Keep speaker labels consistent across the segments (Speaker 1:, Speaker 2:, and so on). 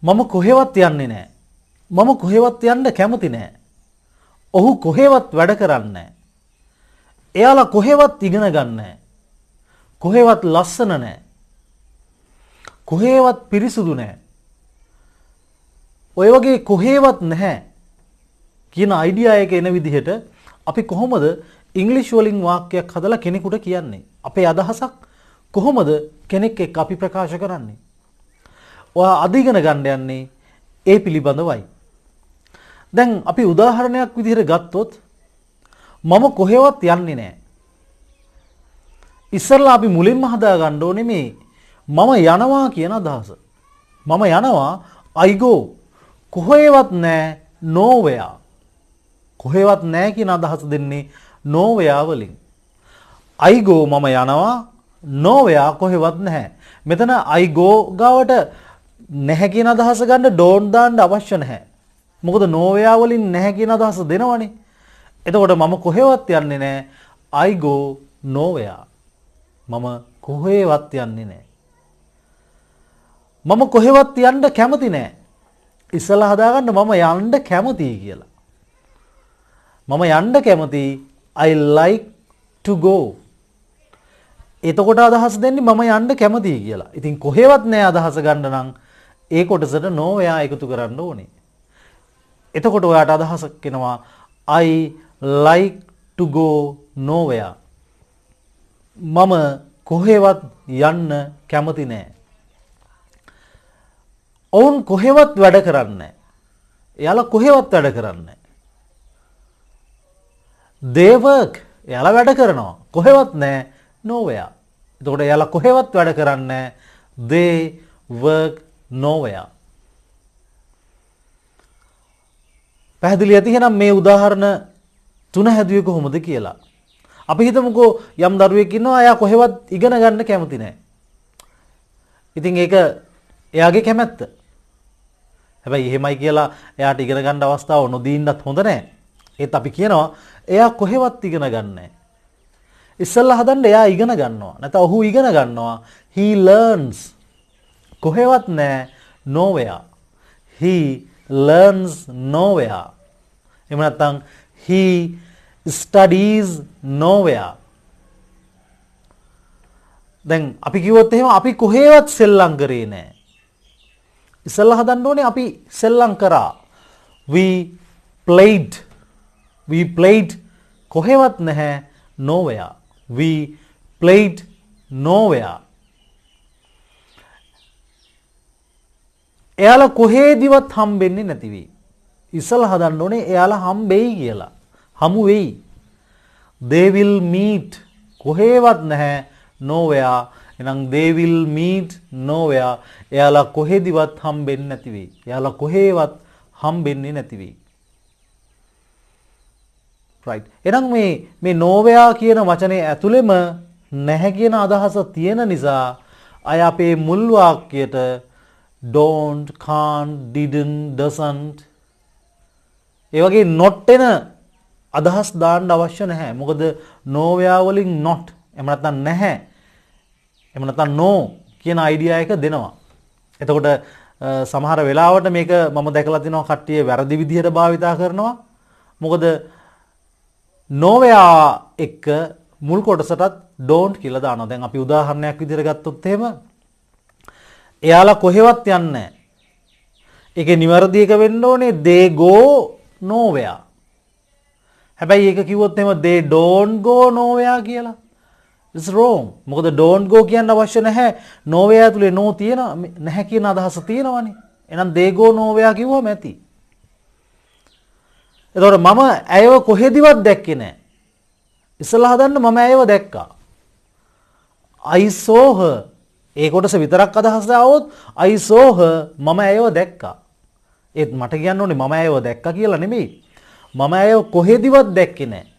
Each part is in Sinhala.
Speaker 1: මම කොහෙවත් යන්නේ නැහැ. මම කොහෙවත් යන්න කැමති නැහැ. ඔහු කොහෙවත් වැඩ කරන්නේ නැහැ. එයාලා කොහෙවත් ඉගෙන ගන්න නැහැ. කොහෙවත් ලස්සන නැහැ. කොහෙවත් පිරිසුදු නැහැ. ඔය වගේ කොහෙවත් නැහැ කියන අයිඩියා එක එන විදිහට අපි කොහොමද ඉංග්‍රීසි වලින් වාක්‍යයක් හදලා කෙනෙකුට කියන්නේ? අපේ අදහසක් කොහොමද කෙනෙක් එක්ක අපි ප්‍රකාශ කරන්නේ? ඔයා අද ඉගෙන ගන්න යන්නේ ඒ පිළිබඳවයි. දැන් අපි උදාහරණයක් විදිහට ගත්තොත් මම කොහෙවත් යන්නේ නැහැ. ඉස්සරලා අපි මුලින්ම හදා ගන්න ඕනේ මේ මම යනවා කියන අදහස. මම යනවා I go. කොහෙවත් නැහැ nowhere. කොහෙවත් නැහැ කියන අදහස දෙන්නේ nowhere වලින්. I go මම යනවා nowhere කොහෙවත් නැහැ. මෙතන I go ගාවට නැහැ කියන අදහස ගන්න don't දාන්න අවශ්‍ය නැහැ. මොකද nowhere වලින් නැහැ කියන අදහස දෙනවනේ. එතකොට මම කොහෙවත් යන්නේ නැහැ. I go nowhere. මම කොහෙවත් යන්නේ නැහැ. මම කොහෙවත් යන්න කැමති නැහැ. ඉස්සලා හදාගන්න මම යන්න කැමතියි කියලා. මම යන්න කැමතියි I like to go. එතකොට අදහස් දෙන්නේ මම යන්න කැමතියි කියලා. ඉතින් කොහෙවත් නැහැ අදහස ගන්න නම් ඒ කොටසට nowhere එකතු කරන්න ඕනේ. එතකොට ඔයාට අදහසක් එනවා I like to go nowhere. මම කොහෙවත් යන්න කැමති නැහැ. ඔවුන් කොහෙවත් වැඩ කරන්නේ නැහැ. එයාලා කොහෙවත් වැඩ කරන්නේ නැහැ. They work. එයාලා වැඩ කරනවා. කොහෙවත් නැහැ nowhere. එතකොට එයාලා කොහෙවත් වැඩ කරන්නේ නැහැ. They work nowhere. පැහැදිලි ඇති එහෙනම් මේ උදාහරණ තුන හැදුවේ කොහොමද කියලා. අපි හිතමුකෝ යම් දරුවෙක් ඉන්නවා එයා කොහෙවත් ඉගෙන ගන්න කැමති නැහැ. ඉතින් ඒක එයාගේ කැමැත්ත. හැබැයි එහෙමයි කියලා එයාට ඉගෙන ගන්න අවස්ථාව නොදීන්නත් හොඳ නැහැ. ඒත් අපි කියනවා එයා කොහෙවත් ඉගෙන ගන්න නැහැ. ඉස්සෙල්ලා හදන්න එයා ඉගෙන ගන්නවා. නැත්නම් ඔහු ඉගෙන ගන්නවා. He learns. කොහෙවත් නැහැ nowhere. He learns nowhere. එහෙම නැත්නම් he studies nowhere. දැන් අපි කිව්වොත් එහෙම අපි කොහෙවත් සෙල්ලම් කරේ නැහැ. ඉස්සෙල්ලා හදන්න ඕනේ අපි සෙල්ලම් කරා. We played කොහෙවත් නැහැ nowhere. We played nowhere. එයාලා කොහෙදිවත් හම්බෙන්නේ නැති වෙයි. ඉස්සෙල්ලා හදන්න ඕනේ එයාලා හම්බෙයි කියලා. හමු වෙයි. They will meet කොහෙවත් නැහැ nowhere. එහෙනම් they will meet nowhere. එයාලා කොහෙදිවත් හම්බෙන්නේ නැති වෙයි. එයාලා කොහෙවත් හම්බෙන්නේ නැති වෙයි. right. එහෙනම් මේ nowhere කියන වචනේ ඇතුළෙම නැහැ කියන අදහස තියෙන නිසා අය අපේ මුල් වාක්‍යයට don't, can't, didn't, doesn't ඒ වගේ not එන අදහස් දාන්න අවශ්‍ය නැහැ. මොකද nowhere වලින් not එහෙම නැත්නම් නැහැ. එහෙම නැත්නම් no කියන අයිඩියා එක දෙනවා. එතකොට සමහර වෙලාවට මේක මම දැකලා තිනවා කට්ටිය වැරදි විදිහට භාවිතා කරනවා. මොකද nowhere එක මුල් කොටසටත් don't කියලා දානවා. දැන් අපි උදාහරණයක් විදිහට ගත්තොත් එහෙම එයාලා කොහෙවත් යන්නේ නැහැ. ඒකේ නිවැරදි එක වෙන්න ඕනේ they go nowhere. හැබැයි ඒක කිව්වොත් එහෙම they don't go nowhere කියලා. It's wrong. මොකද don't go කියන්න අවශ්‍ය නැහැ. nowhere ඇතුලේ no තියෙන නැහැ කියන අදහස තියෙනවනේ. එහෙනම් they go nowhere කිව්වම ඇති. එතකොට මම ඇයව කොහෙදිවත් දැක්කේ නැහැ. ඉස්සලා හදන්න මම ඇයව දැක්කා. I saw her. ඒ කොටස විතරක් අදහස් ආවොත් I saw her මම ඇයව දැක්කා. ඒත් මට කියන්න ඕනේ මම ඇයව දැක්කා කියලා නෙමෙයි. මම ඇයව කොහෙදිවත් දැක්කේ නැහැ.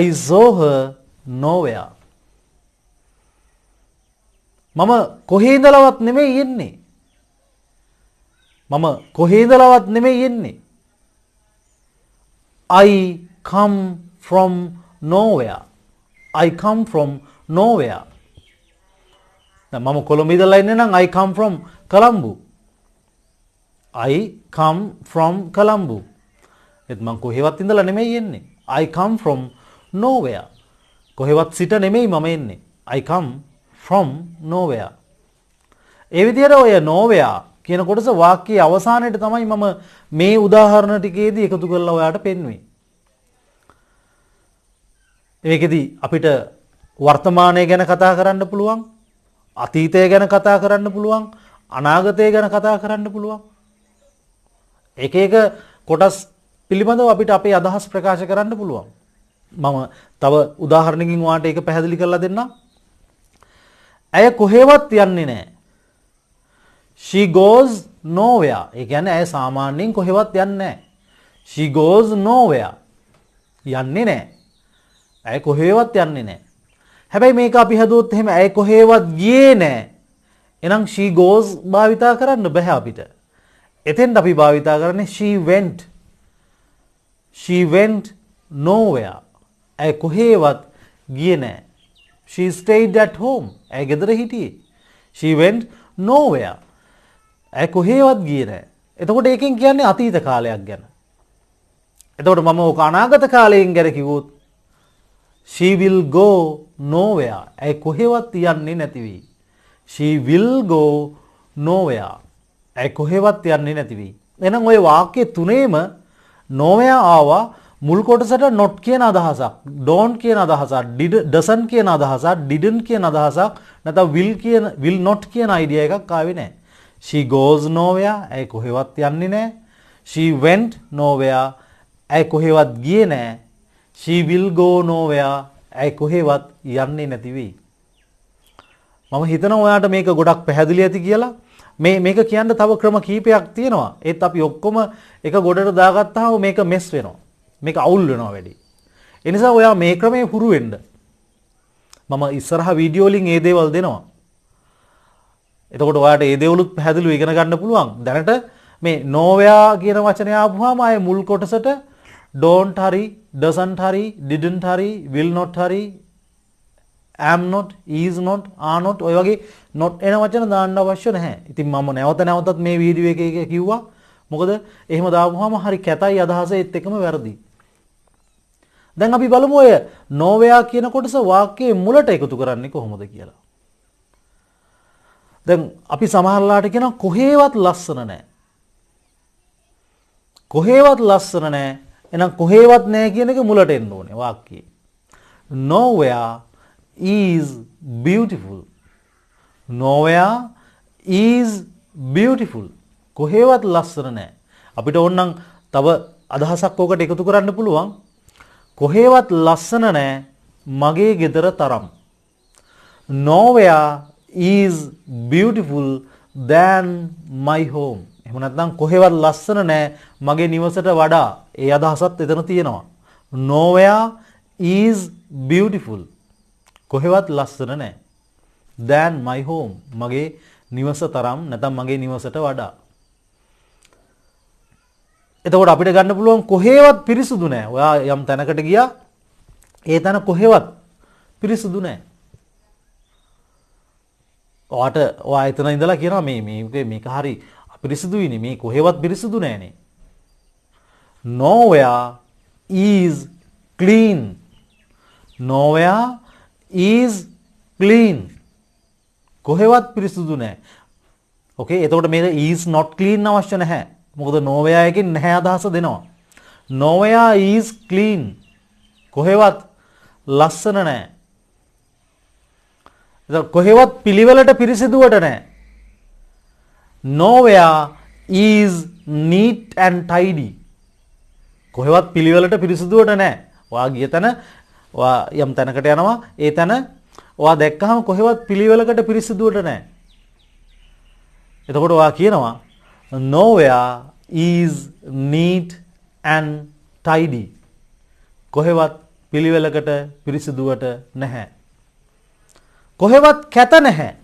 Speaker 1: I saw her nowhere. මම කොහේ ඉඳලවත් නෙමෙයි යන්නේ. මම කොහේ ඉඳලවත් නෙමෙයි යන්නේ. I come from nowhere. I come from nowhere. දැන් මම කොළඹ ඉඳලා ඉන්නේ නම් I come from Colombo. I come from Colombo. ඒත් මම කොහෙවත් ඉඳලා නෙමෙයි එන්නේ. I come from nowhere. කොහෙවත් සිට නෙමෙයි මම එන්නේ. I come from nowhere. ඒ විදිහට ඔය nowhere කියන කොටස වාක්‍යයේ අවසානයේට තමයි මම මේ උදාහරණ ටිකේදී එකතු කරලා ඔයාලට පෙන්වුවේ. ඒකෙදි අපිට වර්තමානය ගැන කතා කරන්න පුළුවන්, අතීතය ගැන කතා කරන්න පුළුවන්, අනාගතය ගැන කතා කරන්න පුළුවන්. එක එක කොටස් පිළිබඳව අපිට අපේ අදහස් ප්‍රකාශ කරන්න පුළුවන්. මම තව උදාහරණකින් ඔයාලට ඒක පැහැදිලි කරලා දෙන්නම්. ඇය කොහෙවත් යන්නේ නැහැ. She goes nowhere. ඒ කියන්නේ ඇය සාමාන්‍යයෙන් කොහෙවත් යන්නේ නැහැ. She goes nowhere. යන්නේ නැහැ. ඇය කොහෙවත් යන්නේ නැහැ. හැබැයි මේක අපි හදුවොත් එහෙම ඇය කොහෙවත් ගියේ නැහැ. එහෙනම් she goes භාවිතා කරන්න බෑ අපිට. එතෙන්ට අපි භාවිතා කරන්නේ she went. She went nowhere. ඇය කොහෙවත් ගියේ නැහැ. She stayed at home. ඇය ගෙදර හිටියේ. She went nowhere. ඇය කොහෙවත් ගියේ නැහැ. එතකොට ඒකෙන් කියන්නේ අතීත කාලයක් ගැන. එතකොට මම ඕක අනාගත කාලයෙන් ගැන කිව්වොත් she will go nowhere. ඇය කොහෙවත් යන්නේ නැති වෙයි. She will go nowhere. ඇය කොහෙවත් යන්නේ නැති වෙයි. එහෙනම් ওই වාක්‍ය තුනේම nowhere ආවා මුල් කොටසට not කියන අදහසක්, don't කියන අදහසක්, doesn't කියන අදහසක්, didn't කියන අදහසක්, නැත්නම් will not කියන idea එකක් ආවේ නැහැ. She goes nowhere. ඇය කොහෙවත් යන්නේ නැහැ. She went nowhere. ඇය කොහෙවත් ගියේ නැහැ. She will go nowhere. ඇය කොහෙවත් යන්නේ නැති වෙයි. මම හිතනවා ඔයාලට මේක ගොඩක් පැහැදිලි ඇති කියලා. මේක කියන්න තව ක්‍රම කීපයක් තියෙනවා. ඒත් අපි ඔක්කොම එක ගොඩට දාගත්තාම මේක මෙස් වෙනවා. මේක අවුල් වෙනවා වැඩි. ඒ නිසා ඔයා මේ ක්‍රමේ හුරු වෙන්න. මම ඉස්සරහා වීඩියෝ වලින් මේ දේවල් දෙනවා. එතකොට ඔයාලට මේ දේවලුත් පැහැදිලිව ඉගෙන ගන්න පුළුවන්. දැනට මේ nowhere කියන වචනය ආවම ආයේ මුල් කොටසට don't හරි, doesn't හරි, didn't හරි, will not හරි, am not, is not, are not ඔය වගේ not එන වචන දාන්න අවශ්‍ය නැහැ. ඉතින් මම නැවත නැවතත් මේ වීඩියෝ එකේ කිව්වා. මොකද එහෙම දාපුවාම හරි කැතයි අදහස ඒත් එකම වැරදි. දැන් අපි බලමු ඔය nowhere කියන කොටස වාක්‍යයේ මුලට එකතු කරන්නේ කොහොමද කියලා. දැන් අපි සමහරලාට කියනවා කොහෙවත් ලස්සන නැහැ. කොහෙවත් ලස්සන නැහැ. එහෙනම් කොහෙවත් නැහැ කියන එක මුලට එන්න ඕනේ වාක්‍යයේ. Nowhere is beautiful. Nowhere is beautiful. කොහෙවත් ලස්සන නැහැ. අපිට ඕනනම් තව අදහසක් ඕකට එකතු කරන්න පුළුවන්. කොහෙවත් ලස්සන නැහැ මගේ ගෙදර තරම්. Nowhere is beautiful than my home. එහෙම නැත්නම් කොහෙවත් ලස්සන නැහැ මගේ නිවසට වඩා. ඒ අදහසත් එතන තියෙනවා. Nowhere is beautiful. කොහෙවත් ලස්සන නැහැ. than my home. මගේ නිවස තරම් නැත්නම් මගේ නිවසට වඩා. එතකොට අපිට ගන්න පුළුවන් කොහෙවත් පිරිසුදු නැහැ. ඔයා යම් තැනකට ගියා ඒ තැන කොහෙවත් පිරිසුදු නැහැ. ඔයා එතන ඉඳලා කියනවා මේක හරි අපිරිසුදුයිනේ, මේ කොහෙවත් පිරිසුදු නැහනේ. Nowhere is clean. Nowhere is clean. කොහෙවත් පිරිසුදු නැහැ. ඕකේ, එතකොට මේක is not clean අවශ්‍ය නැහැ. මොකද nowhere එකකින් නැහැ අදහස දෙනවා. Nowhere is clean. කොහෙවත් ලස්සන නැහැ. එතකොට කොහෙවත් පිළිවෙලට පිරිසිදුවට නැහැ. Nowhere is neat and tidy. කොහෙවත් පිළිවෙලට පිරිසිදුවට නැහැ. ඔයා ගිය තැන ඔයා යම් තැනකට යනවා, ඒ තැන ඔයා දැක්කහම කොහෙවත් පිළිවෙලකට පිරිසිදුවට නැහැ. එතකොට ඔයා කියනවා nowhere is neat and tidy. කොහෙවත් පිළිවෙලකට පිරිසිදුවට නැහැ. කොහෙවත් කැත නැහැ.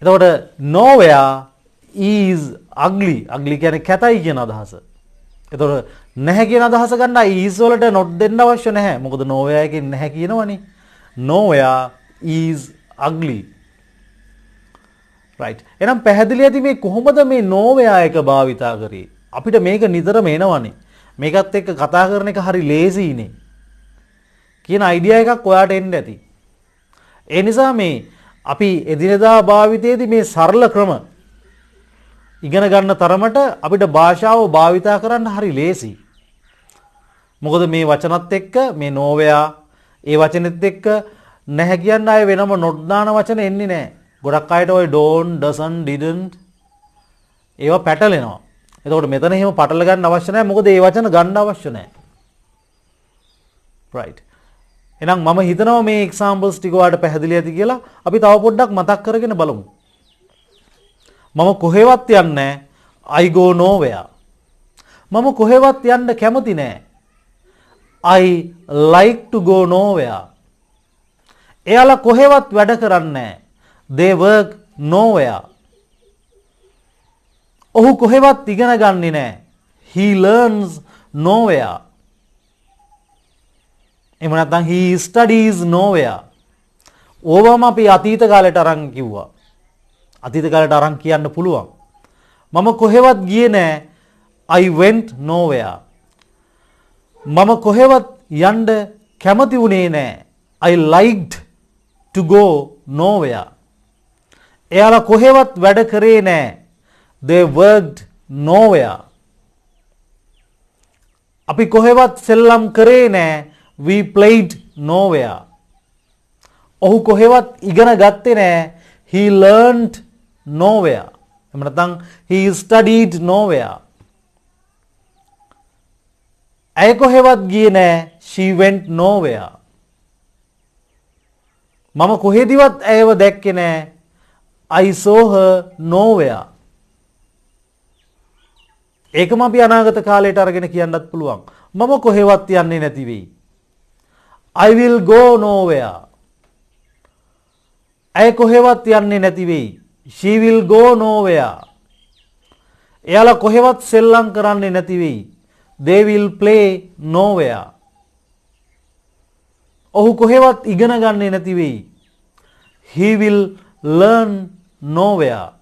Speaker 1: එතකොට nowhere is ugly. ugly කියන්නේ කැතයි කියන අදහස. එතකොට නැහැ කියන අදහස ගන්න is වලට not දෙන්න අවශ්‍ය නැහැ. මොකද nowhere එකෙන් නැහැ කියනවනේ. nowhere is ugly. right. එහෙනම් පැහැදිලි ඇති මේ කොහොමද මේ නෝවයා එක භාවිතා කරේ? අපිට මේක නිතරම එනවනේ. මේකත් එක්ක කතා කරන එක හරි ලේසියිනේ. කියන අයිඩියා එකක් ඔයාට එන්න ඇති. ඒ නිසා මේ අපි එදිනෙදා භාවිතයේදී මේ සරල ක්‍රම ඉගෙන ගන්න තරමට අපිට භාෂාව භාවිතා කරන්න හරි ලේසි. මොකද මේ වචනත් එක්ක මේ නෝවයා ඒ වචනෙත් එක්ක නැහැ කියන්න ආයේ වෙනම not දාන වචන එන්නේ නැහැ. ගොඩක් අයට ওই don't, doesn't, didn't ඒවා පැටලෙනවා. එතකොට මෙතන එහෙම පටල ගන්න අවශ්‍ය නැහැ. මොකද ඒ වචන ගන්න අවශ්‍ය නැහැ. right. එහෙනම් මම හිතනවා මේ examples ටික ඔයාලට පැහැදිලි ඇති කියලා. අපි තව පොඩ්ඩක් මතක් කරගෙන බලමු. මම කොහෙවත් යන්නේ නැහැ. I go nowhere. මම කොහෙවත් යන්න කැමති නැහැ. I like to go nowhere. එයාලා කොහෙවත් වැඩ කරන්නේ නැහැ. They work nowhere. ඔහු කොහෙවත් ඉගෙන ගන්නේ නැහැ. He learns nowhere. එහෙම නැත්නම් he studies nowhere. ඕවම අපි අතීත කාලයට අරන් කිව්වා. අතීත කාලයට අරන් කියන්න පුළුවන්. මම කොහෙවත් ගියේ නැහැ. I went nowhere. මම කොහෙවත් යන්න කැමති වුණේ නැහැ. I liked to go nowhere. එයාලා කොහෙවත් වැඩ කරේ නැහැ. They worked nowhere. අපි කොහෙවත් සෙල්ලම් කරේ නැහැ. We played nowhere. ඔහු කොහෙවත් ඉගෙන ගත්තේ නැහැ. He learned nowhere. එහෙම නැත්නම් he studied nowhere. ඇය කොහෙවත් ගියේ නැහැ. She went nowhere. මම කොහෙදිවත් ඇයව දැක්කේ නැහැ. I saw her nowhere. ඒකම අපි අනාගත කාලයට අරගෙන කියන්නත් පුළුවන්. මම කොහෙවත් යන්නේ නැති වෙයි. I will go nowhere. ඇය කොහෙවත් යන්නේ නැති වෙයි. She will go nowhere. එයාලා කොහෙවත් සෙල්ලම් කරන්නේ නැති වෙයි. They will play nowhere. ඔහු කොහෙවත් ඉගෙන ගන්නේ නැති වෙයි. He will learn nowhere.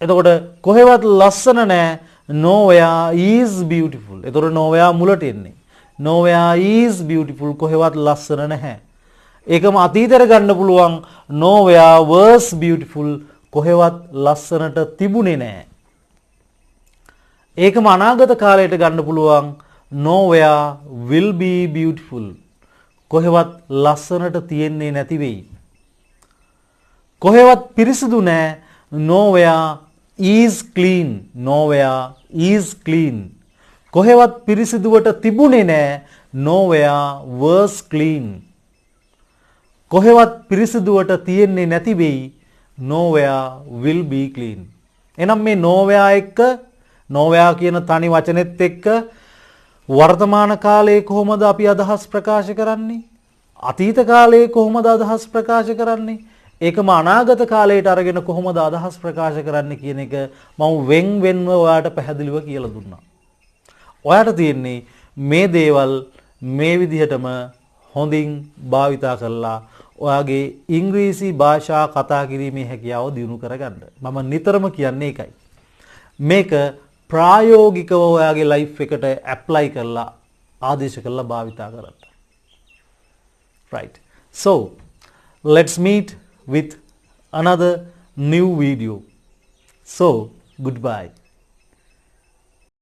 Speaker 1: එතකොට කොහෙවත් ලස්සන නැහැ. Nowhere is beautiful. එතකොට nowhere මුලට එන්නේ. Nowhere is beautiful. කොහෙවත් ලස්සන නැහැ. ඒකම අතීතයට ගන්න පුළුවන්. Nowhere was beautiful. කොහෙවත් ලස්සනට තිබුණේ නැහැ. ඒකම අනාගත කාලයට ගන්න පුළුවන්. Nowhere will be beautiful. කොහෙවත් ලස්සනට තියෙන්නේ නැති වෙයි. කොහෙවත් පිරිසිදු නැහැ. Nowhere is clean. Nowhere is clean. කොහෙවත් පිරිසිදුවට තිබුණේ නැහැ. Nowhere was clean. කොහෙවත් පිරිසිදුවට තියෙන්නේ නැති වෙයි. Nowhere will be clean. එහෙනම් මේ nowhere එක්ක nowhere කියන තනි වචනේත් එක්ක වර්තමාන කාලයේ කොහොමද අපි අදහස් ප්‍රකාශ කරන්නේ? අතීත කාලයේ කොහොමද අදහස් ප්‍රකාශ කරන්නේ? ඒකම අනාගත කාලයට අරගෙන කොහොමද අදහස් ප්‍රකාශ කරන්නේ කියන එක මම වෙන්වෙන්ව ඔයාලට පැහැදිලිව කියලා දුන්නා. ඔයාට තියෙන්නේ මේ දේවල් මේ විදිහටම හොඳින් භාවිතා කරලා ඔයාගේ ඉංග්‍රීසි භාෂා කතා කිරීමේ හැකියාව දියුණු කරගන්න. මම නිතරම කියන්නේ ඒකයි. මේක ප්‍රායෝගිකව ඔයාගේ ලයිෆ් එකට ඇප්ලයි කරලා ආදේශ කරලා භාවිතා කරන්න. right. So let's meet with another new video. So goodbye.